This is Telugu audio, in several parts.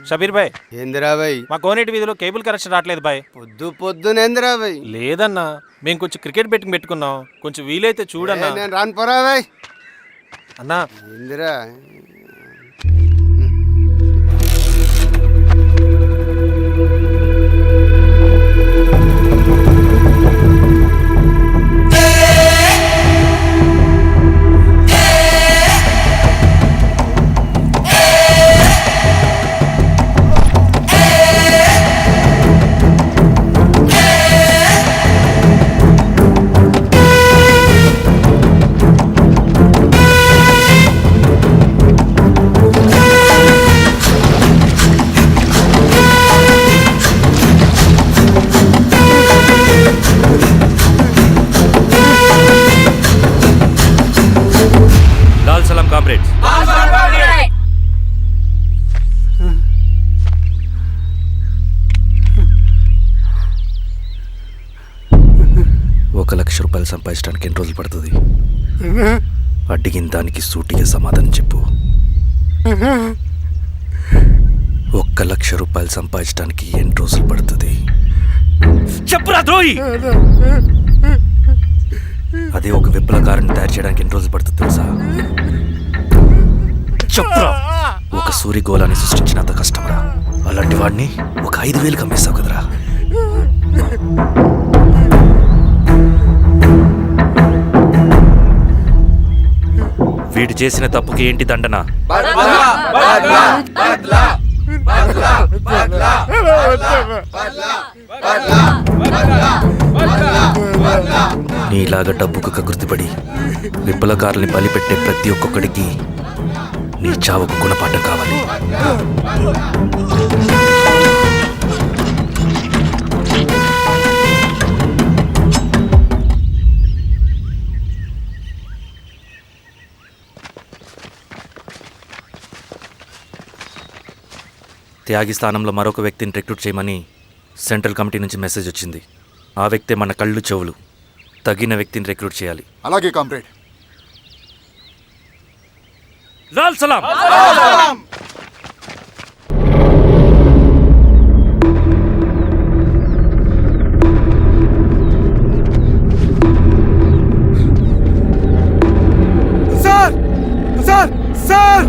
షబీర్ భాయ్, ఏందిరా భాయ్? మా కోనేటి వీధిలో కేబుల్ కనెక్షన్ రావట్లేదు భాయ్. పొద్దునేందిరా భాయ్? లేదన్నా, మేము కొంచెం క్రికెట్ బెట్టింగ్ పెట్టుకున్నాం, కొంచెం వీలైతే చూడన్నా. నేను రాను పోరా భాయ్. అన్నా ఏందిరా? కామ్రేడ్స్, 1,00,000 రూపాయలు సంపాదించడానికి ఎన్ని రోజులు పడుతుంది? అడిగిన దానికి సూటిగా సమాధానం చెప్పు. 1,00,000 రూపాయలు సంపాదించడానికి ఎన్ని రోజులు పడుతుంది? చెప్పురా ద్రోహి. అదే ఒక విప్లవకారుని తయారు చేయడానికి ఎన్ని రోజులు పడుతుంది తెలుసా? చెప్పురా. ఒక సూర్యగోళాన్ని సృష్టించినంత కష్టమరా. అలాంటి వాడిని ఒక 5,000 అమ్మేస్తావు కదరా. వీడు చేసిన తప్పుకి ఏంటి దండన? నీలాగా డబ్బుకు కకృతిపడి విప్లవకారుల్ని బలిపెట్టే ప్రతి ఒక్కొక్కడికి నీ చావుకు గుణపాఠం కావాలి. త్యాగి స్థానంలో మరొక వ్యక్తిని రిక్రూట్ చేయమని సెంట్రల్ కమిటీ నుంచి మెసేజ్ వచ్చింది. ఆ వ్యక్తే మన కళ్ళు చెవులు. తగిన వ్యక్తిని రిక్రూట్ చేయాలి. అలాగే కామ్రేడ్. లాల్ సలాం. సార్ సార్ సార్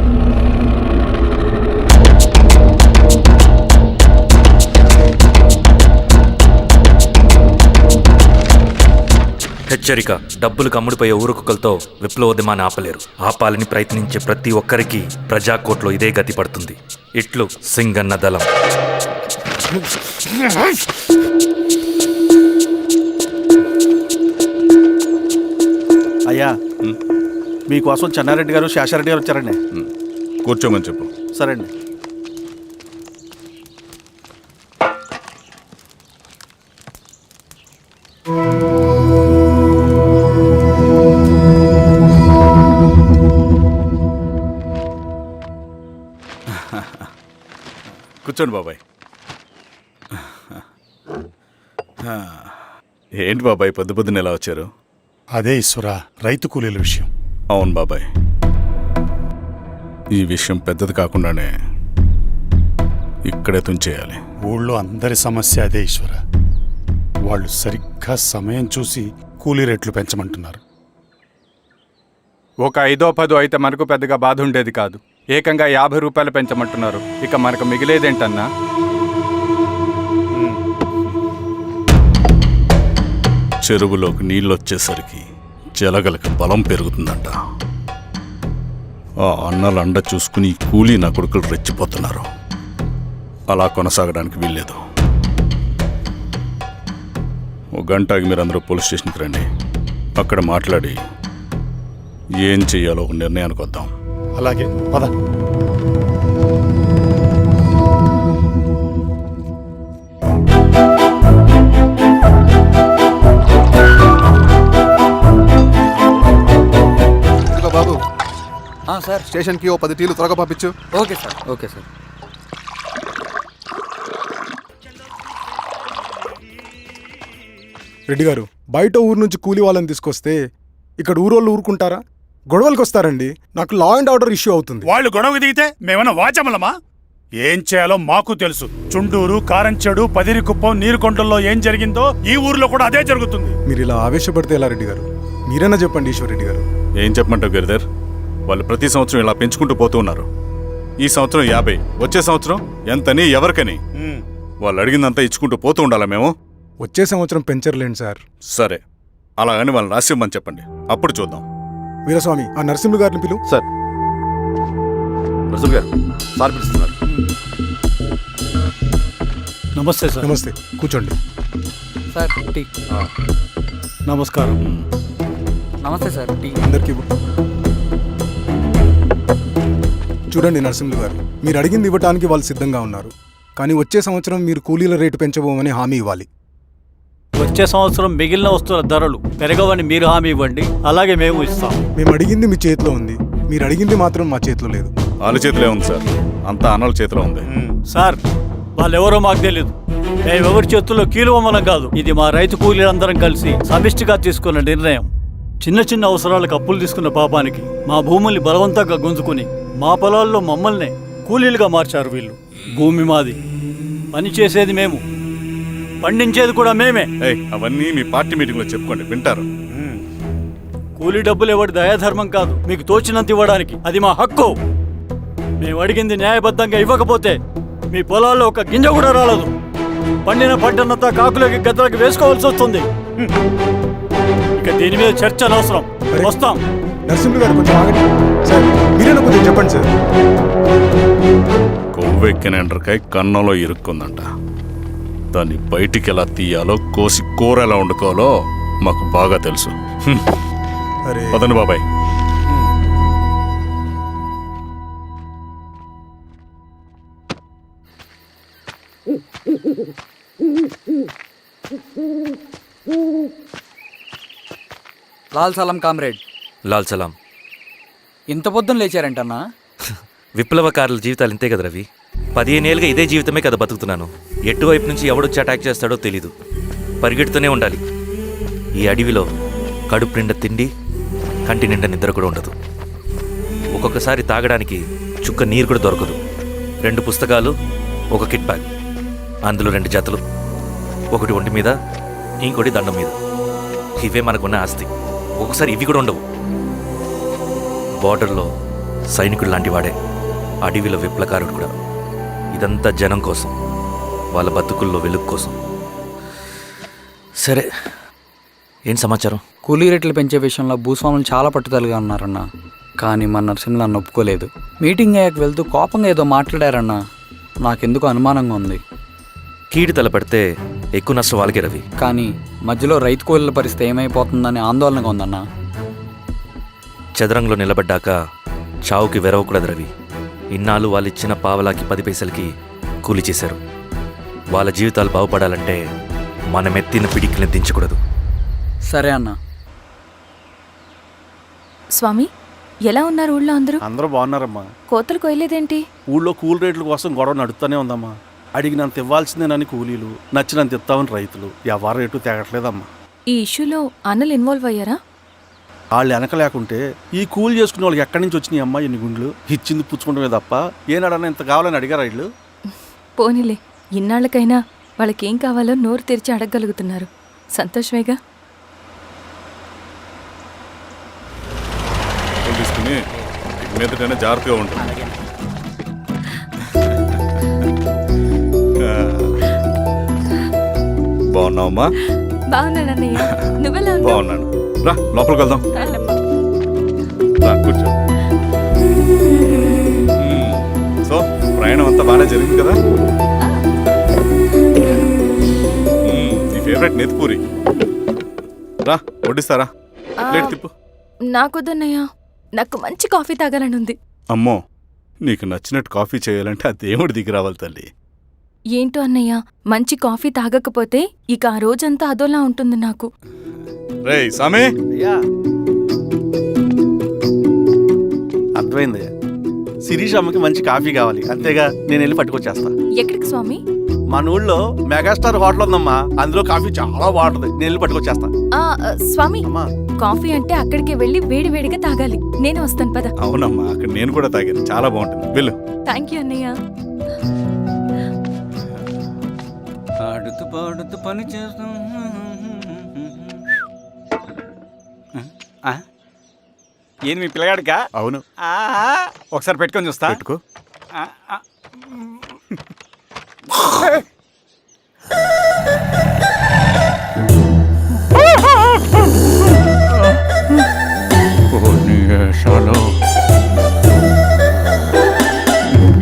హెచ్చరిక. డబ్బులు కమ్ముడిపోయే ఊరుకుక్కలతో విప్లవోద్యమాన్ని ఆపలేరు. ఆపాలని ప్రయత్నించే ప్రతి ఒక్కరికి ప్రజాకోట్లో ఇదే గతి పడుతుంది. ఇట్లు సింగన్న దళం. అయ్యా, మీకోసం చెన్నారెడ్డి గారు శేషారెడ్డి గారు వచ్చారండి. కూర్చోమని చెప్పు. సరే అండి. కూర్చోండి బాబాయ్. ఏంటి బాబాయ్ పొద్దున ఎలా వచ్చారు? అదే ఈశ్వరా, రైతు కూలీల విషయం. అవును బాబాయ్, ఈ విషయం పెద్దది కాకుండానే ఇక్కడే తుంచేయాలి. ఊళ్ళో అందరి సమస్య అదే ఈశ్వర. వాళ్ళు సరిగ్గా సమయం చూసి కూలీ రేట్లు పెంచమంటున్నారు. ఒక 5-10 అయితే మనకు పెద్దగా బాధ ఉండేది కాదు. ఏకంగా 50 రూపాయలు పెంచమంటున్నారు. ఇక మనకు మిగిలేదేంటన్నా? చెరువులోకి నీళ్ళొచ్చేసరికి జలగలకి బలం పెరుగుతుందంట. ఆ అన్నల అండ చూసుకుని కూలీ నా కొడుకులు రెచ్చిపోతున్నారు. అలా కొనసాగడానికి వీల్లేదు. ఒక గంటకి మీరందరూ పోలీస్ స్టేషన్కి రండి. అక్కడ మాట్లాడి ఏం చెయ్యాలో ఒక నిర్ణయానికి వద్దాం. అలాగే పద. బాబు సార్, స్టేషన్కి ఓ 10 టీలు త్వరగా పంపించు. Okay sir. Okay sir. Reddy గారు, బయట ఊరు నుంచి కూలి వాళ్ళని తీసుకొస్తే ఇక్కడ ఊరోళ్ళు ఊరుకుంటారా? గొడవలకు వస్తారండి. నాకు లా అండ్ ఆర్డర్ ఇష్యూ అవుతుంది. వాళ్ళు గొడవకు దిగితే మేమన్నా వాచమలమా? ఏం చేయాలో మాకు తెలుసు. చుండూరు, కారంచెడు, పదిరికుప్పం, నీరుకొండల్లో ఏం జరిగిందో ఈ ఊర్లో కూడా అదే జరుగుతుంది. మీరు ఇలా ఆవేశపడితే ఎలా రెడ్డి గారు? మీరైనా చెప్పండి ఈశ్వర్ రెడ్డి గారు. ఏం చెప్పమంటావు గిరిధర్? వాళ్ళు ప్రతి సంవత్సరం ఇలా పెంచుకుంటూ పోతూ ఉన్నారు. ఈ సంవత్సరం 50, వచ్చే సంవత్సరం ఎంతని ఎవరికని వాళ్ళు అడిగిందంతా ఇచ్చుకుంటూ పోతూ ఉండాలా మేము? వచ్చే సంవత్సరం పెంచర్లేండి సార్. సరే, అలాగని వాళ్ళని రాసిమ్మని చెప్పండి, అప్పుడు చూద్దాం. వీరస్వామి, ఆ నరసింహులు గారిని పిలువు. సార్ నరసింహ గారు సార్ పిలుస్తున్నారు. నమస్తే సార్. నమస్తే, కూర్చోండి. Sir tea. నమస్కారం. నమస్తే సార్ టీ. అందరికీ ఇవ్వు. చూడండి నరసింహులు గారు, మీరు అడిగింది ఇవ్వటానికి వాళ్ళు సిద్ధంగా ఉన్నారు. కానీ వచ్చే సంవత్సరం మీరు కూలీల రేటు పెంచబోమని హామీ ఇవ్వాలి. వచ్చే సంవత్సరం మిగిలిన వస్తువుల ధరలు పెరగవని మీరు హామీ ఇవ్వండి, అలాగే మేము ఇస్తాం. మేము అడిగింది మీ చేతిలో ఉంది, మీరు అడిగింది మాత్రం మా చేతిలో లేదు. వాళ్ళ చేతిలో ఉంది సార్, అంతా అన్నల చేతిలో ఉంది. సార్ వాళ్ళెవరో మాకు తెలియదు. మేమెవరి చేతుల్లో కీలువమనం కాదు. ఇది మా రైతు కూలీలందరం కలిసి సమిష్టిగా తీసుకున్న నిర్ణయం. చిన్న చిన్న అవసరాలకు అప్పులు తీసుకున్న పాపానికి మా భూముల్ని బలవంతంగా గుంజుకుని మా పొలాల్లో మమ్మల్నే కూలీలుగా మార్చారు వీళ్ళు. భూమి మాది, పని చేసేది మేము, పండించేది కూడా మేమే. అవన్నీ మీ పార్టీ మీటింగ్ లో చెప్పుకోండి, వింటారు. కూలీ డబ్బులు ఇవ్వడం దయాధర్మం కాదు, మీకు తోచినంత ఇవ్వడానికి అది మా హక్కు. మేము అడిగింది న్యాయబద్ధంగా ఇవ్వకపోతే మీ పొలాల్లో ఒక గింజ కూడా రాలదు. పండిన పంటనంతా కాకులకి గద్దలకి వేసుకోవాల్సి వస్తుంది. ఇక దీని మీద చర్చ అనవసరం. వస్తాం. నరసింహులు గారు కొంచెం ఆగండి సార్. మీరైనా కొంచెం చెప్పండి సార్. కొవ్వెక్కిన ఎండ్రకాయ కన్నంలో ఇరుక్కుందంట. దాన్ని బయటికి ఎలా తీయాలో, కోసి కూర ఎలా వండుకోవాలో మాకు బాగా తెలుసు. అరే పదండి బాబాయ్. లాల్ సలాం కామ్రేడ్. లాల్ సలాం. ఇంత పొద్దున లేచారంటన్నా? విప్లవకారుల జీవితాలు ఇంతే కదా రవి. 15 ఏళ్ళుగా ఇదే జీవితమే కదా బతుకుతున్నాను. ఎటువైపు నుంచి ఎవడొచ్చి అటాక్ చేస్తాడో తెలీదు. పరిగెడుతూనే ఉండాలి. ఈ అడవిలో కడుపు నిండా తిండి, కంటి నిండా నిద్ర కూడా ఉండదు. ఒక్కొక్కసారి తాగడానికి చుక్క నీరు కూడా దొరకదు. 2 పుస్తకాలు, ఒక కిట్ బ్యాగ్, అందులో 2 జతలు, ఒకటి ఒంటి మీద, ఇంకోటి దండం మీద. ఇవే మనకున్న ఆస్తి. ఒక్కొక్కసారి ఇవి కూడా ఉండవు. బార్డర్లో సైనికుడు లాంటి వాడే, అడవిలో విప్లవకారుడు కూడా. ఇదంతా జనం కోసం, వాళ్ళ బతుకుల్లో వెలుగు కోసం. సరే, ఏం సమాచారం? కూలీ రేట్లు పెంచే విషయంలో భూస్వాములు చాలా పట్టుదలగా ఉన్నారన్నా. కానీ మన నరసింహులు నన్ను ఒప్పుకోలేదు. మీటింగ్ అయ్యాక వెళ్తూ కోపంగా ఏదో మాట్లాడారన్నా. నాకెందుకు అనుమానంగా ఉంది. కీడు తలపెడితే ఎక్కువ నష్టం వాళ్ళకే రవి. కానీ మధ్యలో రైతు కూలీల పరిస్థితి ఏమైపోతుందని ఆందోళనగా ఉందన్నా. చదరంగంలో నిలబడ్డాక చావుకి వెరవకూడదు రవి. ఇన్నాళ్ళు వాళ్ళు ఇచ్చిన పావలాకి 10 పైసలకి కూలి చేశారు. వాళ్ళ జీవితాలు బాగుపడాలంటే మనం ఎత్తిన పిడికిని దించకూడదు. సరే అన్నా. స్వామి, ఎలా ఉన్నారు ఊళ్ళో అందరూ? అందరూ బాగున్నారమ్మా. కోతలు కొయ్యలేదేంటి? ఊళ్ళో కూలి రేట్ల కోసం గొడవ నడుస్తూనే ఉందమ్మా. అడిగినంత ఇవ్వాల్సిందేనని కూలీలు, నచ్చినంత ఇస్తామని రైతులు. ఎవరు రేటు తేగట్లేదమ్మా. ఈ ఇష్యూలో అన్నలు ఇన్వాల్వ్ అయ్యారా? వాళ్ళు వెనక లేకుంటే ఈ కూలి చేసుకునే వాళ్ళకి ఎక్కడి నుంచి వచ్చినాయి అమ్మా ఎన్ని గుండ్లు? ఇచ్చింది పుచ్చుకుంటమే తప్ప ఏనాడన్నా ఇంత కావాలని అడిగారు వీళ్ళు. పోనీలే, ఇన్నాళ్ళకైనా వాళ్ళకేం కావాలో నోరు తెరిచి అడగగలుగుతున్నారు. సంతోషమేగా. తీసుకుని మీదటైనా జాగ్రత్తగా ఉంటుంది. బాగున్నావమ్మా? బాగున్నానన్నయ్య, నువ్వెలా ఉన్నావు? బాగున్నాను. రా లోపలికి వెళ్దాం. రా కూర్చో. సో ప్రయాణం అంతా బాగానే జరిగింది కదా? నీ ఫేవరెట్ నెత్తిపూరి. రా వడ్డిస్తారా? ప్లేట్ తిప్పు. నాకొద్దన్నయ్య, నాకు మంచి కాఫీ తాగాలని ఉంది. అమ్మో, నీకు నచ్చినట్టు కాఫీ చేయాలంటే ఆ దేవుడి దిగి రావాలి తల్లి. ఏంటో అన్నయ్య, మంచి కాఫీ తాగకపోతే ఇక ఆ రోజంతా అదోలా ఉంటుంది నాకు. రేయ్ సామే, అయ్యా అర్థమైంది. శిరీష్ అమ్మకి మంచి కాఫీ కావాలి, అంతేగా నేను వెళ్ళి పట్టుకొచ్చేస్తా. ఎక్కడికి స్వామి? మన ఊళ్ళో మెగాస్టార్ హోటల్ ఉందమ్మా, అందులో కాఫీ చాలా బాగుంటుంది. నేను వెళ్ళి పట్టుకొచ్చేస్తా. స్వామి, అమ్మా కాఫీ అంటే అక్కడికే వెళ్ళి వేడి వేడిగా తాగాలి. నేను వస్తాను పద. అవునమ్మా, అక్కడ నేను కూడా తాగాను, చాలా బాగుంటుంది. వెళ్ళు. థ్యాంక్ యూ అన్నయ్య. ఆడుతూ పాడుతూ పని చేస్తాం. ఏంది మీ పిల్లగాడికా? అవును, ఒకసారి పెట్టుకొని చూస్తా. పెట్టుకో.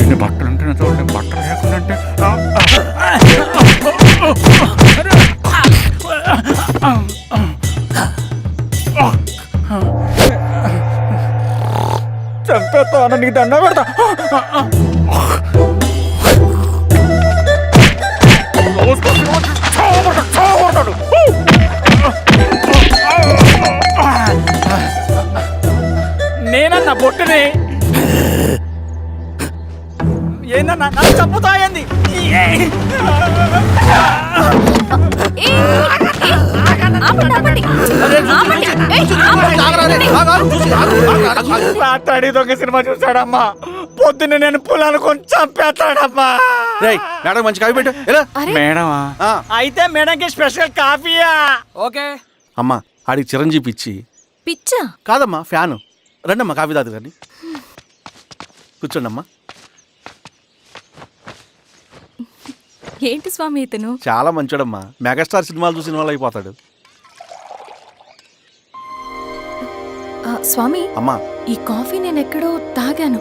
ఇన్ని బట్టలు ఉంటే చూడండి, బట్టలు లేకుండా చంపేస్తా, నీకు దండ పెడతా. నేనన్నా బొట్టుని ఏందన్నా నాకు చంపుతా ఏంది? రాత్రి దొంగ సినిమా చూసాడమ్మా, పొద్దున్న నేను పొలాలు కొంచెం చంపేస్తాడమ్మా. మేడం మంచి కాఫీ పెట్టు. ఎలా మేడమా? అయితే మేడంకి స్పెషల్ కాఫీయా? ఓకే. అమ్మా ఆడికి చిరంజీవి ఇచ్చి. పిచ్చా? కాదమ్మా, ఫ్యాను. రండమ్మా కాఫీ తాదు కానీ. కూర్చోండి అమ్మా. ఏంటి స్వామి ఇతను? చాలా మంచోడమ్మా, మెగాస్టార్ సినిమాలు చూసిన వాళ్ళు అయిపోతాడు. స్వామి అమ్మా ఈ కాఫీ నేను ఎక్కడో తాగాను.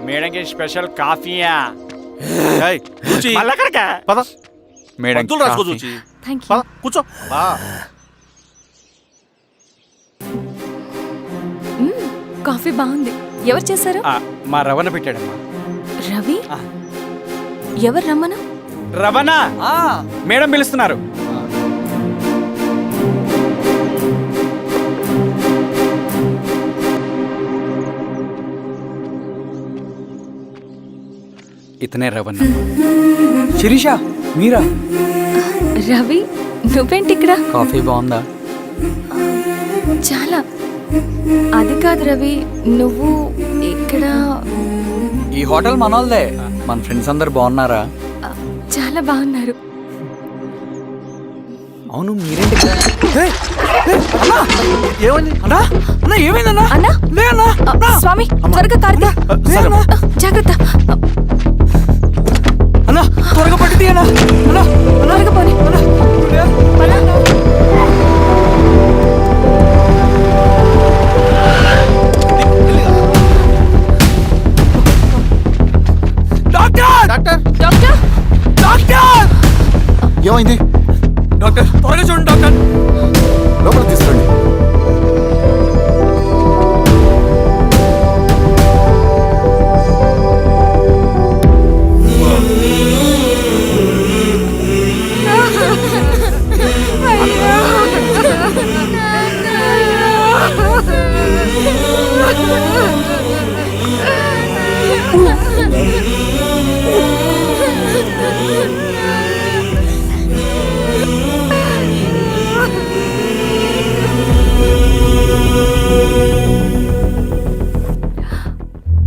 మేడంకి స్పెషల్ కాఫీయా? ఏయ్, చూచి. పద. మందులు రాసుకో చూచి. Thank you. పద కూర్చో. కాఫీ బాగుంది. ఎవరు చేశారు? మా రవణ పెట్టాడమ్మా. రవి? ఎవరు రమ్మను? రవణ మేడం పిలుస్తున్నారు. ఇతనే రవణ. శిరీష మీరా? రవి నువ్వేంటి ఇక్కడ? కాఫీ బాగుందా? చాలా. అది కాదు రవి, నువ్వు ఇక్కడ. ఈ హోటల్ మనోల్దే. మన ఫ్రెండ్స్ అందరు బాగున్నారా? చాలా బాగున్నారు. అవును మీరేంటి ఇక్కడ? ఏమైంది అన్నా? అన్నా ఏమైందన్నా? అన్నా? లే అన్నా. స్వామి త్వరగా కారుతా. జాగ్రత్త అన్నా, త్వరగా పట్టి తీయనా. అన్నా త్వరగా పోనీ. డాక్టర్ డాక్టర్ డాక్టర్ ఏమైంది? డాక్టర్ త్వరగా చూడండి డాక్టర్. లోపల తీసుకురండి.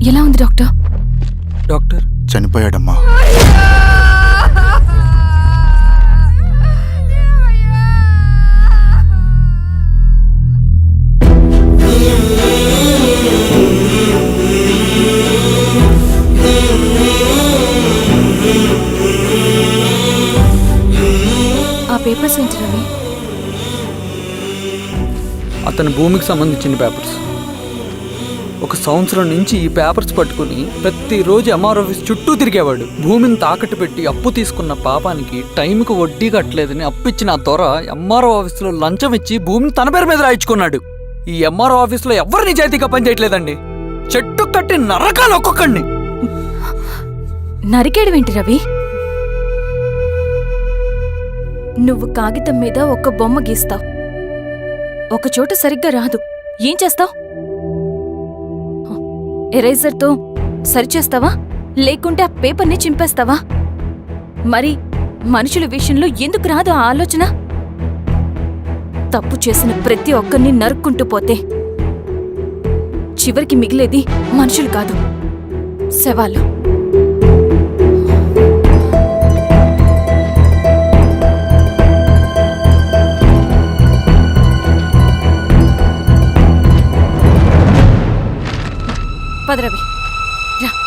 ఎలా ఉంది డాక్టర్? డాక్టర్ చనిపోయాడమ్మా. ఆ పేపర్స్ ఏంటి రవి? అతని భూమికి సంబంధించిన పేపర్స్. ఒక సంవత్సరం నుంచి ఈ పేపర్స్ పట్టుకుని ప్రతిరోజు ఎంఆర్ ఆఫీస్ చుట్టూ తిరిగేవాడు. భూమిని తాకట్టు పెట్టి అప్పు తీసుకున్న పాపానికి టైంకి వడ్డీ కట్టలేదని అప్పిచ్చిన ఆ దొర ఎంఆర్ఓ ఆఫీస్లో లంచం ఇచ్చి భూమిని తన పేరు మీద రాయించుకున్నాడు. ఈ ఎంఆర్ఓ ఆఫీస్లో ఎవరు నిజాయితీగా పనిచేయట్లేదండి. చెట్టు కట్టి నరకాలు ఒక్కొక్కడిని. నరికేయడమేంటి రవి? నువ్వు కాగితం మీద ఒక బొమ్మ గీస్తావు, ఒక చోట సరిగ్గా రాదు, ఏం చేస్తావు? ఎరేజర్తో సరిచేస్తావా లేకుంటే ఆ పేపర్ని చింపేస్తావా? మరి మనుషుల విషయంలో ఎందుకు రాదు ఆ ఆలోచన? తప్పు చేసిన ప్రతి ఒక్కరిని నరుక్కుంటూ పోతే చివరికి మిగిలేది మనుషులు కాదు, శవాలు. పద రవి.